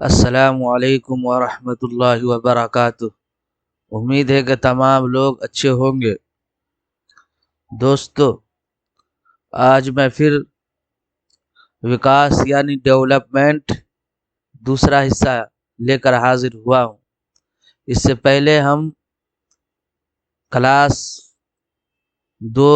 अस्सलामुअलैकुम वरहमतुल्लाहि वबरकातुह। उम्मीद है कि तमाम लोग अच्छे होंगे। दोस्तों, आज मैं फिर विकास यानी डेवलपमेंट दूसरा हिस्सा लेकर हाजिर हुआ हूँ। इससे पहले हम क्लास 2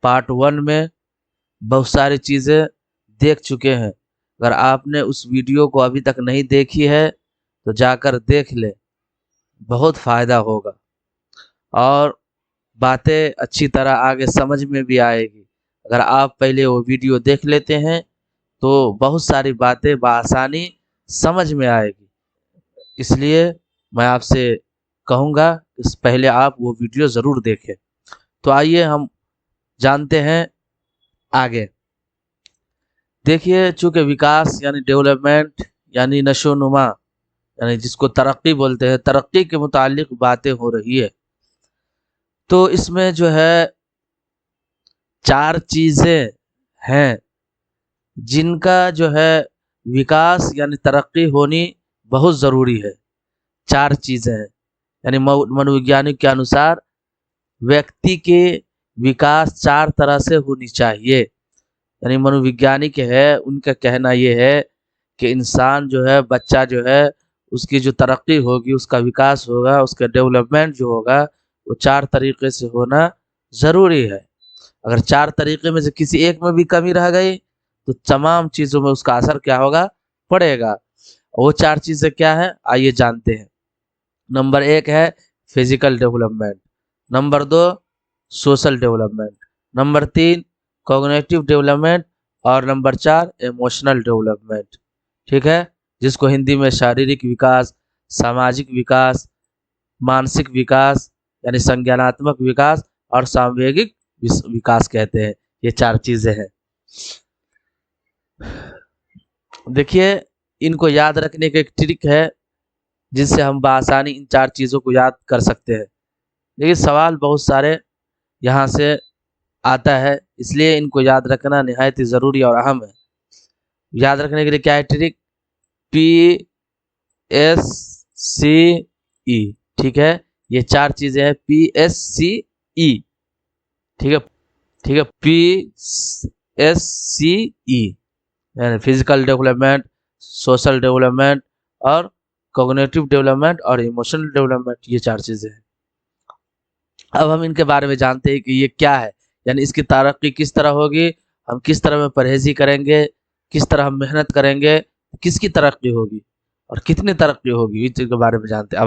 पार्ट 1 में बहुत सारी चीज़ें देख चुके हैं। अगर आपने उस वीडियो को अभी तक नहीं देखी है तो जाकर देख ले, बहुत फ़ायदा होगा और बातें अच्छी तरह आगे समझ में भी आएगी। अगर आप पहले वो वीडियो देख लेते हैं तो बहुत सारी बातें बआसानी समझ में आएगी। इसलिए मैं आपसे कहूँगा इस पहले आप वो वीडियो ज़रूर देखें। तो आइए हम जानते हैं आगे। देखिए, चूँकि विकास यानी डेवलपमेंट यानी नशोनुमा यानी जिसको तरक्की बोलते हैं, तरक्की के मुतालिक बातें हो रही है। तो इसमें जो है 4 चीज़ें हैं जिनका जो है विकास यानी तरक्की होनी बहुत ज़रूरी है। 4 चीज़ें हैं यानी मनोवैज्ञानिक के अनुसार व्यक्ति के विकास 4 तरह से होनी चाहिए। यानी मनोवैज्ञानिक है, उनका कहना ये है कि इंसान जो है, बच्चा जो है, उसकी जो तरक्की होगी, उसका विकास होगा, उसका डेवलपमेंट जो होगा वो 4 तरीके से होना ज़रूरी है। अगर 4 तरीके में से किसी एक में भी कमी रह गई तो तमाम चीज़ों में उसका असर क्या होगा, पड़ेगा। वो 4 चीज़ें क्या हैं, आइए जानते हैं। नंबर 1 है physical development, number 2 social development, number 3 cognitive development और नंबर 4 इमोशनल डेवलपमेंट। ठीक है, जिसको हिंदी में शारीरिक विकास, सामाजिक विकास, मानसिक विकास यानी संज्ञानात्मक विकास और सांवेगिक विकास कहते हैं। ये 4 चीज़ें हैं। देखिए, इनको याद रखने का एक ट्रिक है जिससे हम बआसानी इन 4 चीज़ों को याद कर सकते हैं। लेकिन सवाल बहुत सारे यहाँ से आता है, इसलिए इनको याद रखना निहायत ही ज़रूरी और अहम है। याद रखने के लिए क्या है ट्रिक? PSCE। ठीक है, ये 4 चीज़ें हैं PSCE। ठीक है, ठीक है, PSCE यानी फिजिकल डेवलपमेंट, सोशल डेवलपमेंट और कॉग्निटिव डेवलपमेंट और इमोशनल डेवलपमेंट। ये 4 चीज़ें हैं। अब हम इनके बारे में जानते हैं कि ये क्या है, यानी इसकी तरक्की किस तरह होगी, हम किस तरह में परहेजी करेंगे, किस तरह हम मेहनत करेंगे, किसकी तरक्की होगी और कितनी तरक्की होगी, इस चीज़ के बारे में जानते हैं।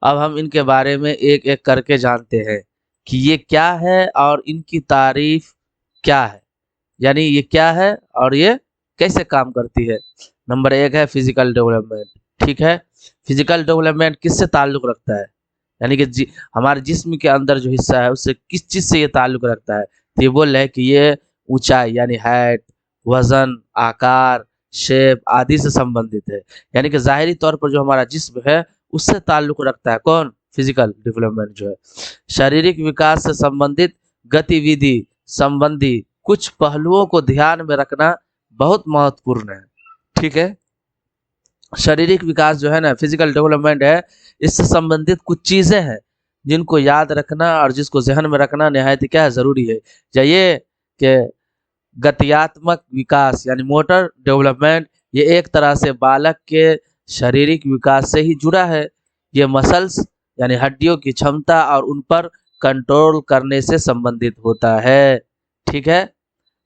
अब हम इनके बारे में एक एक करके जानते हैं कि ये क्या है और इनकी तारीफ क्या है, यानी ये क्या है और ये कैसे काम करती है। नंबर 1 है फिजिकल डेवलपमेंट। ठीक है, फिजिकल डेवलपमेंट किससे ताल्लुक़ रखता है, यानी कि हमारे जिस्म के अंदर जो हिस्सा है उससे किस चीज़ से ये ताल्लुक़ रखता है। तो ये बोल रहे हैं कि ये ऊंचाई यानी हाइट, वज़न, आकार, शेप आदि से संबंधित है। यानी कि ज़ाहिरी तौर पर जो हमारा जिस्म है उससे ताल्लुक़ रखता है। कौन? फिजिकल डेवलपमेंट जो है। शारीरिक विकास से संबंधित गतिविधि संबंधी कुछ पहलुओं को ध्यान में रखना बहुत महत्वपूर्ण है। ठीक है, शारीरिक विकास जो है ना, फिजिकल डेवलपमेंट है, इससे संबंधित कुछ चीज़ें हैं जिनको याद रखना और जिसको ज़हन में रखना निहायत क्या है, ज़रूरी है। चाहिए कि गत्यात्मक विकास यानी मोटर डेवलपमेंट, ये एक तरह से बालक के शारीरिक विकास से ही जुड़ा है। ये मसल्स यानी हड्डियों की क्षमता और उन पर कंट्रोल करने से संबंधित होता है। ठीक है,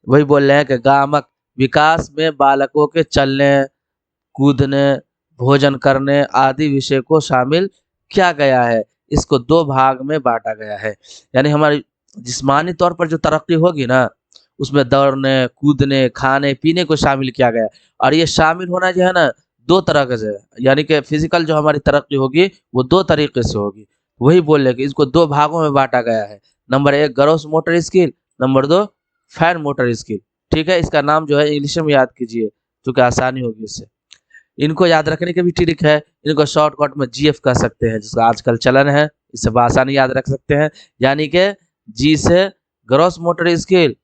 वही बोल रहे हैं कि गामक विकास में बालकों के चलने, कूदने, भोजन करने आदि विषय को शामिल किया गया है। इसको 2 भाग में बाँटा गया है। यानी हमारी जिस्मानी तौर पर जो तरक्की होगी ना, उसमें दौड़ने, कूदने, खाने-पीने को शामिल किया गया है। और ये शामिल होना जो है ना 2 तरह के से है, यानी कि फिजिकल जो हमारी तरक्की होगी वो 2 तरीके से होगी। वही बोल रहे कि इसको 2 भागों में बाँटा गया है। Number 1 gross motor skill, number 2 fine motor skill. ठीक है, इसका नाम जो है इंग्लिश में याद कीजिए, क्योंकि आसानी होगी इससे। इनको याद रखने के भी ट्रिक है। इनको शॉर्टकट में जीएफ कह सकते हैं, जिसका आजकल चलन है, इससे आसानी याद रख सकते हैं। यानी कि जी से ग्रॉस मोटर स्किल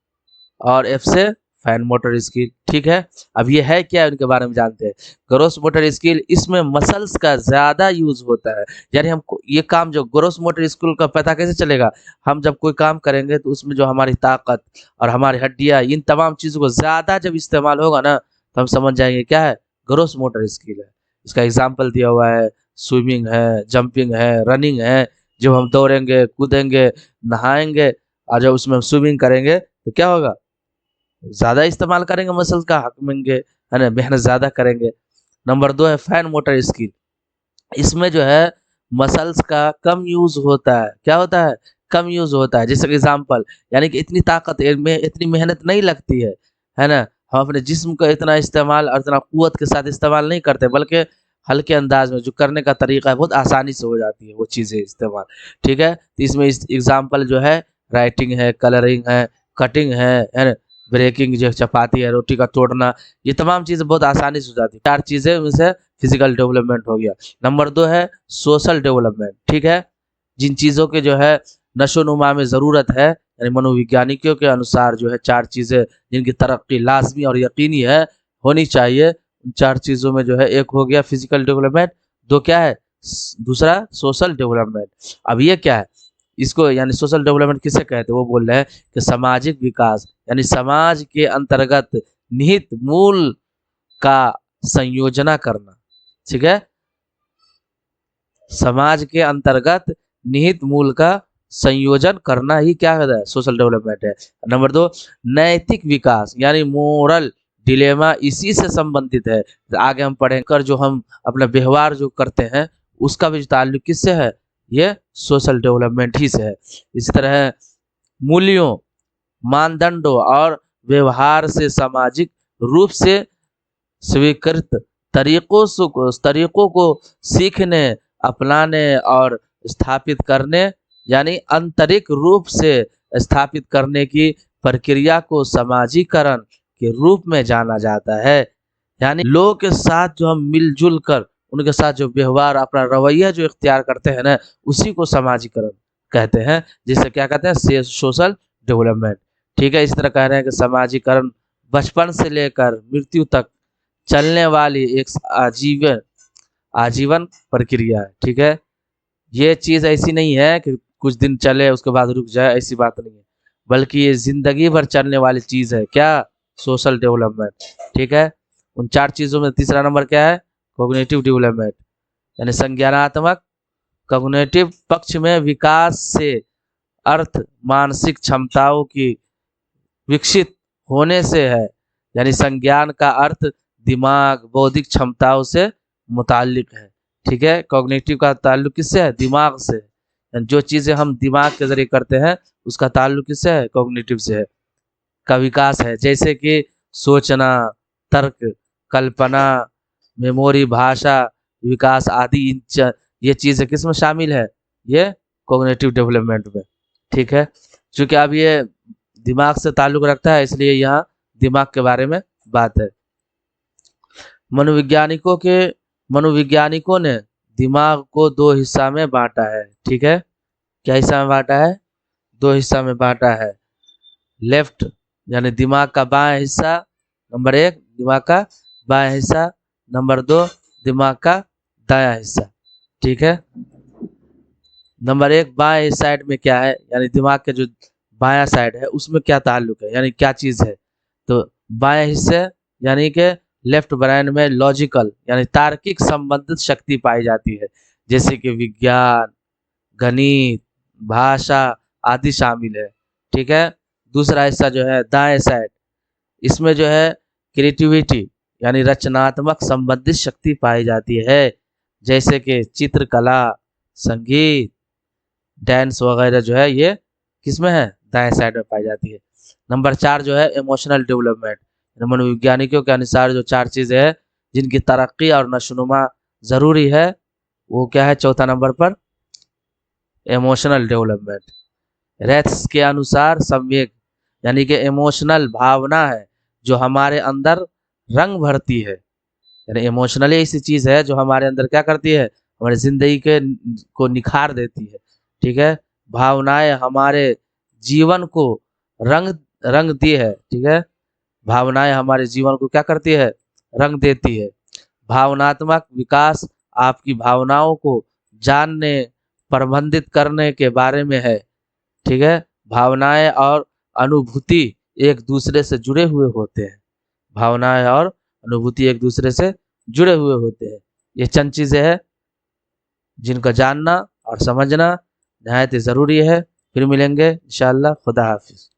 और एफ से फाइन मोटर स्किल। ठीक है, अब ये है क्या, उनके बारे में जानते हैं। ग्रोस मोटर स्किल, इसमें मसल्स का ज़्यादा यूज होता है। यानी हमको ये काम जो ग्रोस मोटर स्किल का पता कैसे चलेगा, हम जब कोई काम करेंगे तो उसमें जो हमारी ताकत और हमारी हड्डियाँ, इन तमाम चीज़ों को ज़्यादा जब इस्तेमाल होगा ना, तो हम समझ जाएंगे क्या है, ग्रोस मोटर स्किल है। इसका एग्जाम्पल दिया हुआ है, स्विमिंग है, जंपिंग है, रनिंग है। जब हम दौड़ेंगे, कूदेंगे, नहाएंगे और जब उसमें स्विमिंग करेंगे तो क्या होगा, ज़्यादा इस्तेमाल करेंगे मसल्स का, हकमेंगे, है ना, मेहनत ज़्यादा करेंगे। नंबर 2 है फाइन मोटर स्किल। इसमें जो है मसल्स का कम यूज होता है। क्या होता है, कम यूज होता है। जैसे एग्जांपल, यानी कि इतनी ताकत में इतनी मेहनत नहीं लगती है ना। हम अपने जिस्म का इतना इस्तेमाल और इतना कुव्वत के साथ इस्तेमाल नहीं करते, बल्कि हल्के अंदाज में जो करने का तरीका है बहुत आसानी से हो जाती है वो चीज़ें इस्तेमाल। ठीक है, तो इसमें इस एग्जाम्पल जो है राइटिंग है, कलरिंग है, कटिंग है ना, ब्रेकिंग जो चपाती है, रोटी का तोड़ना, ये तमाम चीज़ें बहुत आसानी से हो जाती है। 4 चीज़ें उनसे फिजिकल डेवलपमेंट हो गया। नंबर 2 है सोशल डेवलपमेंट। ठीक है, जिन चीज़ों के जो है नशोनुमा में ज़रूरत है, यानी मनोवैज्ञानिकों के अनुसार जो है 4 चीज़ें जिनकी तरक्की लाजमी और यकीनी है, होनी चाहिए। उन 4 चीज़ों में जो है एक हो गया फिजिकल डेवलपमेंट, 2 क्या है, दूसरा सोशल डेवलपमेंट। अब ये क्या है, इसको यानी सोशल डेवलपमेंट किसे कहते हैं, वो बोल रहे हैं कि सामाजिक विकास, यानी समाज के अंतर्गत निहित मूल का संयोजना करना। ठीक है, समाज के अंतर्गत निहित मूल का संयोजन करना ही क्या है, सोशल डेवलपमेंट है। नंबर 2 नैतिक विकास, यानी मोरल डिलेमा, इसी से संबंधित है। आगे हम पढ़ेंगे जो हम अपना व्यवहार जो करते हैं उसका भी ताल्लुक किससे है, ये सोशल डेवलपमेंट ही से है। इसी तरह मूल्यों, मानदंडों और व्यवहार से सामाजिक रूप से स्वीकृत तरीकों को सीखने, अपनाने और स्थापित करने, यानी आंतरिक रूप से स्थापित करने की प्रक्रिया को समाजीकरण के रूप में जाना जाता है। यानी लोगों के साथ जो हम मिलजुल कर उनके साथ जो व्यवहार, अपना रवैया जो इख्तियार करते हैं ना, उसी को समाजीकरण कहते हैं, जिसे क्या कहते हैं, सोशल डेवलपमेंट। ठीक है, इस तरह कह रहे हैं कि समाजीकरण बचपन से लेकर मृत्यु तक चलने वाली एक आजीवन प्रक्रिया है। ठीक है, ये चीज़ ऐसी नहीं है कि कुछ दिन चले उसके बाद रुक जाए, ऐसी बात नहीं है, बल्कि ये जिंदगी भर चलने वाली चीज़ है। क्या, सोशल डेवलपमेंट। ठीक है, उन 4 चीज़ों में तीसरा नंबर क्या है, कॉग्निटिव डेवलपमेंट, यानी संज्ञानात्मक। कॉग्निटिव पक्ष में विकास से अर्थ मानसिक क्षमताओं की विकसित होने से है, यानी संज्ञान का अर्थ दिमाग, बौद्धिक क्षमताओं से मुताल्लिक है। ठीक है, कॉग्निटिव का ताल्लुक किससे है, दिमाग से। यानी जो चीज़ें हम दिमाग के जरिए करते हैं उसका ताल्लुक किससे है, कॉग्निटिव से है, का विकास है। जैसे कि सोचना, तर्क, कल्पना, मेमोरी, भाषा विकास आदि, ये चीज़ें किस में शामिल है, ये कॉग्निटिव डेवलपमेंट में। ठीक है, क्योंकि अब ये दिमाग से ताल्लुक रखता है, इसलिए यहाँ दिमाग के बारे में बात है। मनोवैज्ञानिकों ने दिमाग को 2 हिस्सा में बांटा है। ठीक है, क्या हिस्सा में बांटा है, 2 हिस्सा में बांटा है। लेफ्ट यानी दिमाग का बायां हिस्सा, नंबर 1 दिमाग का बायां हिस्सा, नंबर 2 दिमाग का दायां हिस्सा। ठीक है, नंबर 1 बाएं साइड में क्या है, यानी दिमाग के जो बायां साइड है उसमें क्या ताल्लुक है, यानी क्या चीज़ है। तो बाएं हिस्से यानी कि लेफ्ट ब्रेन में लॉजिकल यानी तार्किक संबंधित शक्ति पाई जाती है, जैसे कि विज्ञान, गणित, भाषा आदि शामिल है। ठीक है, दूसरा हिस्सा जो है दाएं साइड, इसमें जो है क्रिएटिविटी यानी रचनात्मक संबंधित शक्ति पाई जाती है, जैसे कि चित्रकला, संगीत, डांस वगैरह जो है ये किसमें है, दाएं साइड में पाई जाती है। नंबर 4 जो है इमोशनल डेवलपमेंट, मनोवैज्ञानिकों के अनुसार जो 4 चीज़ें हैं जिनकी तरक्की और नशोनुमा ज़रूरी है, वो क्या है, चौथा नंबर पर इमोशनल डेवलपमेंट। रेथ्स के अनुसार संवेग यानी कि इमोशनल भावना है जो हमारे अंदर रंग भरती है, यानी इमोशनली ऐसी चीज़ है जो हमारे अंदर क्या करती है, हमारी ज़िंदगी के को निखार देती है। ठीक है, भावनाएं हमारे जीवन को रंग रंगती है। ठीक है, भावनाएं हमारे जीवन को क्या करती है, रंग देती है। भावनात्मक विकास आपकी भावनाओं को जानने, प्रबंधित करने के बारे में है। ठीक है, भावनाएं और अनुभूति एक दूसरे से जुड़े हुए होते हैं। भावनाएं और अनुभूति एक दूसरे से जुड़े हुए होते हैं। ये चंद चीजें हैं जिनका जानना और समझना नहायत ज़रूरी है। फिर मिलेंगे इंशाअल्लाह। खुदा हाफिज।